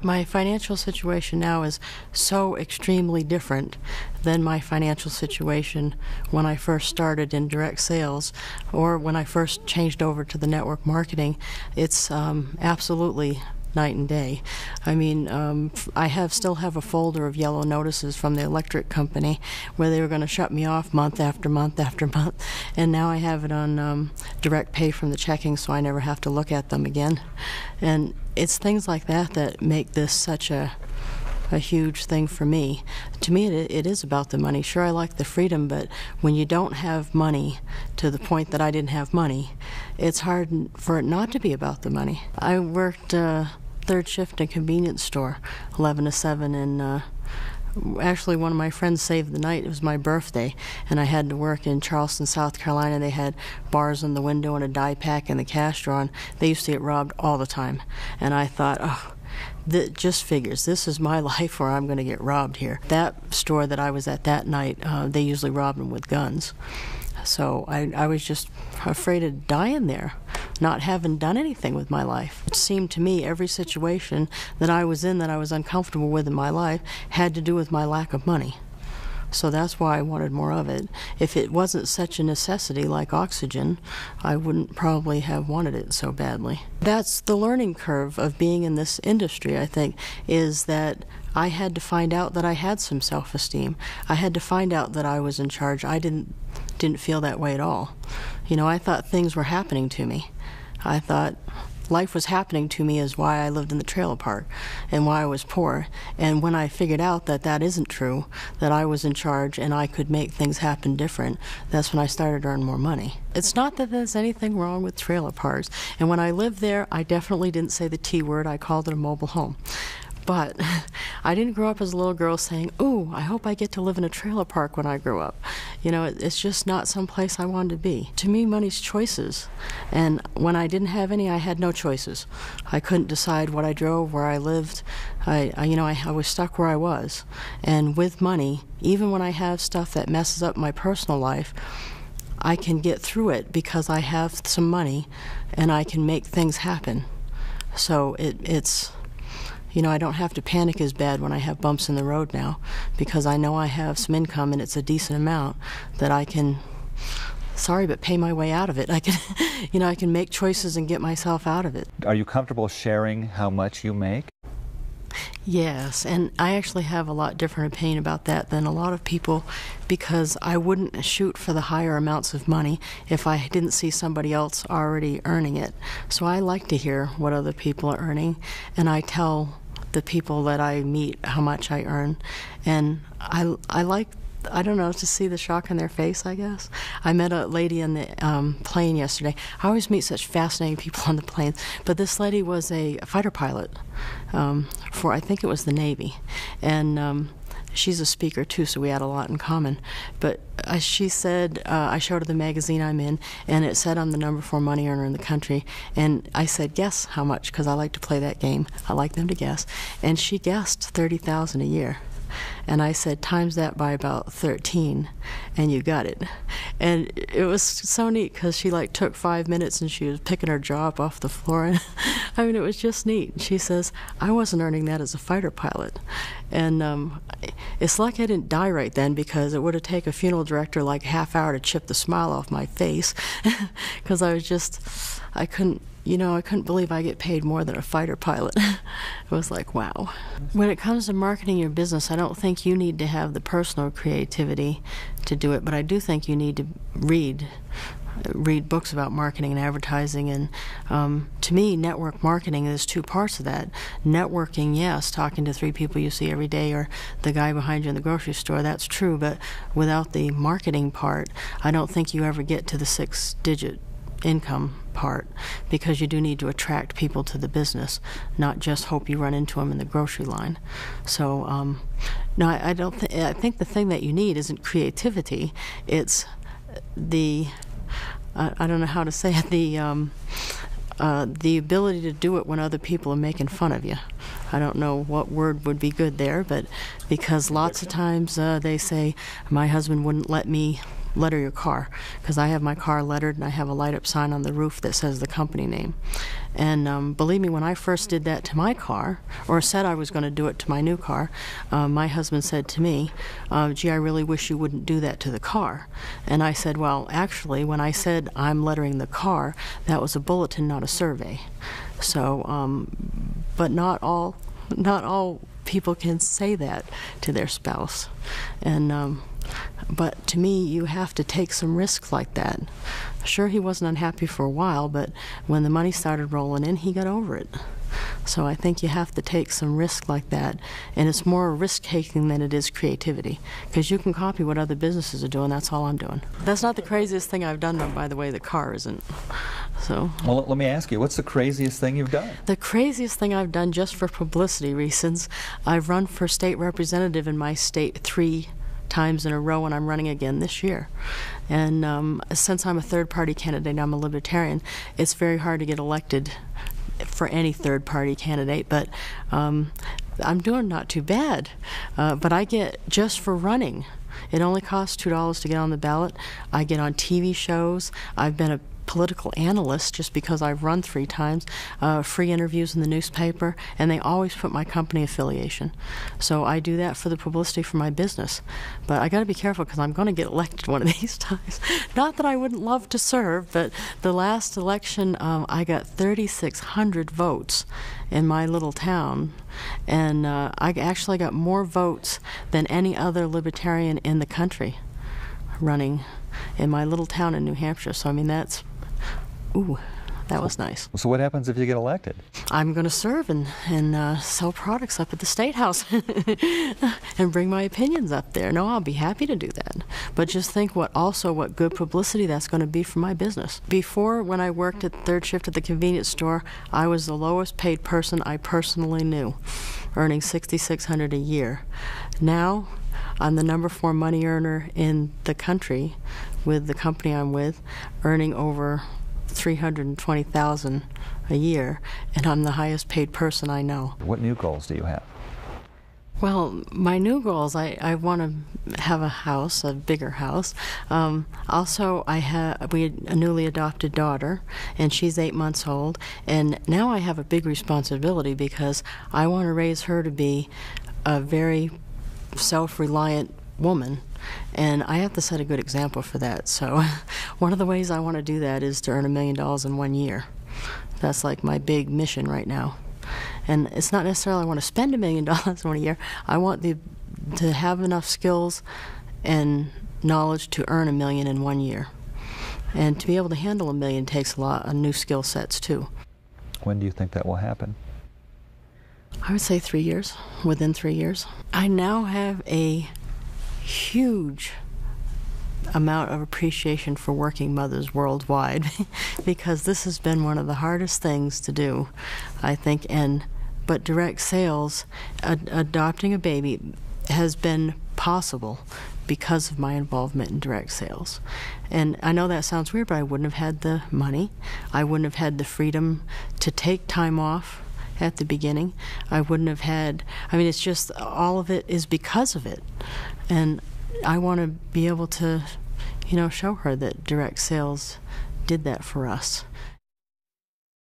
My financial situation now is so extremely different than my financial situation when I first started in direct sales or when I first changed over to the network marketing. It's absolutely night and day. I mean, I still have a folder of yellow notices from the electric company where they were going to shut me off month after month after month, and now I have it on direct pay from the checking, so I never have to look at them again. And it's things like that that make this such a huge thing for me. To me, it is about the money. Sure, I like the freedom, but when you don't have money to the point that I didn't have money, it's hard for it not to be about the money. I worked third shift in a convenience store, 11 to 7, and actually one of my friends saved the night. It was my birthday, and I had to work in Charleston, South Carolina. They had bars in the window and a die pack in the cash drawer, and they used to get robbed all the time. And I thought, oh, that just figures. This is my life where I'm going to get robbed here. That store that I was at that night, they usually robbed them with guns. So I was just afraid of dying there, not having done anything with my life. It seemed to me every situation that I was in that I was uncomfortable with in my life had to do with my lack of money. So that's why I wanted more of it. If it wasn't such a necessity like oxygen, I wouldn't probably have wanted it so badly. That's the learning curve of being in this industry, I think, is that I had to find out that I had some self-esteem. I had to find out that I was in charge. I didn't feel that way at all. You know, I thought things were happening to me. I thought life was happening to me is why I lived in the trailer park and why I was poor. And when I figured out that that isn't true, that I was in charge and I could make things happen different, that's when I started to earn more money. It's not that there's anything wrong with trailer parks. And when I lived there, I definitely didn't say the T word. I called it a mobile home. But I didn't grow up as a little girl saying, ooh, I hope I get to live in a trailer park when I grow up. You know, it's just not some place I wanted to be. To me, money's choices. And when I didn't have any, I had no choices. I couldn't decide what I drove, where I lived. I was stuck where I was. And with money, even when I have stuff that messes up my personal life, I can get through it because I have some money and I can make things happen. So it's... You know, I don't have to panic as bad when I have bumps in the road now because I know I have some income and it's a decent amount that I can, pay my way out of it. I can make choices and get myself out of it. Are you comfortable sharing how much you make? Yes, and I actually have a lot different opinion about that than a lot of people because I wouldn't shoot for the higher amounts of money if I didn't see somebody else already earning it. So I like to hear what other people are earning, and I tell the people that I meet how much I earn, and I like, I don't know, to see the shock on their face, I guess. I met a lady on the plane yesterday. I always meet such fascinating people on the plane, but this lady was a fighter pilot for, I think it was the Navy, and she's a speaker too, so we had a lot in common. But she said, I showed her the magazine I'm in, and it said I'm the #4 money earner in the country. And I said, guess how much, because I like to play that game. I like them to guess. And she guessed $30,000 a year. And I said, times that by about 13, and you got it. And it was so neat because she took 5 minutes and she was picking her jaw up off the floor. And I mean, it was just neat. She says, I wasn't earning that as a fighter pilot. And it's like I didn't die right then because it would have taken a funeral director like a half hour to chip the smile off my face because I couldn't believe I get paid more than a fighter pilot. It was like, wow. When it comes to marketing your business, I don't think you need to have the personal creativity to do it, but I do think you need to read books about marketing and advertising. And to me, network marketing is 2 parts of that. Networking, yes, talking to 3 people you see every day or the guy behind you in the grocery store, that's true, but without the marketing part, I don't think you ever get to the 6-digit income part, because you do need to attract people to the business, not just hope you run into them in the grocery line. So no, I think the thing that you need isn't creativity, it's the I don't know how to say it, the ability to do it when other people are making fun of you. I don't know what word would be good there, but because lots of times they say, my husband wouldn't let me letter your car, because I have my car lettered and I have a light-up sign on the roof that says the company name. And believe me, when I first did that to my car, or said I was going to do it to my new car, my husband said to me, gee, I really wish you wouldn't do that to the car. And I said, well, actually, when I said I'm lettering the car, that was a bulletin, not a survey. So, but not all people can say that to their spouse. And but to me, you have to take some risks like that. Sure, he wasn't unhappy for a while, but when the money started rolling in, he got over it. So I think you have to take some risk like that, and it's more risk-taking than it is creativity, because you can copy what other businesses are doing. That's all I'm doing. That's not the craziest thing I've done, though, by the way. The car isn't. So. Well, let me ask you, what's the craziest thing you've done? The craziest thing I've done, just for publicity reasons, I've run for state representative in my state 3 times in a row, and I'm running again this year. And since I'm a third-party candidate, I'm a libertarian, it's very hard to get elected for any third-party candidate, but I'm doing not too bad. But I get, just for running, it only costs $2 to get on the ballot. I get on TV shows. I've been a political analyst just because I've run 3 times, free interviews in the newspaper, and they always put my company affiliation. So I do that for the publicity for my business. But I got to be careful, because I'm going to get elected one of these times. Not that I wouldn't love to serve, but the last election I got 3,600 votes in my little town, and I actually got more votes than any other libertarian in the country running in my little town in New Hampshire. So I mean, that's, ooh, that was nice. So what happens if you get elected? I'm going to serve and sell products up at the State House and bring my opinions up there. No, I'll be happy to do that. But just think what good publicity that's going to be for my business. Before, when I worked at third shift at the convenience store, I was the lowest paid person I personally knew, earning $6,600 a year. Now, I'm the number 4 money earner in the country with the company I'm with, earning over $320,000 a year, and I'm the highest paid person I know. What new goals do you have? Well, my new goals, I want to have a house, a bigger house. Also, we had a newly adopted daughter, and she's 8 months old, and now I have a big responsibility, because I want to raise her to be a very self-reliant woman, and I have to set a good example for that. So one of the ways I want to do that is to earn $1 million in 1 year. That's like my big mission right now. And it's not necessarily I want to spend $1 million in 1 year. I want to have enough skills and knowledge to earn $1 million in 1 year. And to be able to handle $1 million takes a lot of new skill sets too. When do you think that will happen? I would say 3 years, within 3 years. I now have a huge amount of appreciation for working mothers worldwide, because this has been one of the hardest things to do, I think. But direct sales, adopting a baby, has been possible because of my involvement in direct sales. And I know that sounds weird, but I wouldn't have had the money. I wouldn't have had the freedom to take time off at the beginning. I wouldn't have had, I mean, it's just, all of it is because of it. And I want to be able to, show her that direct sales did that for us.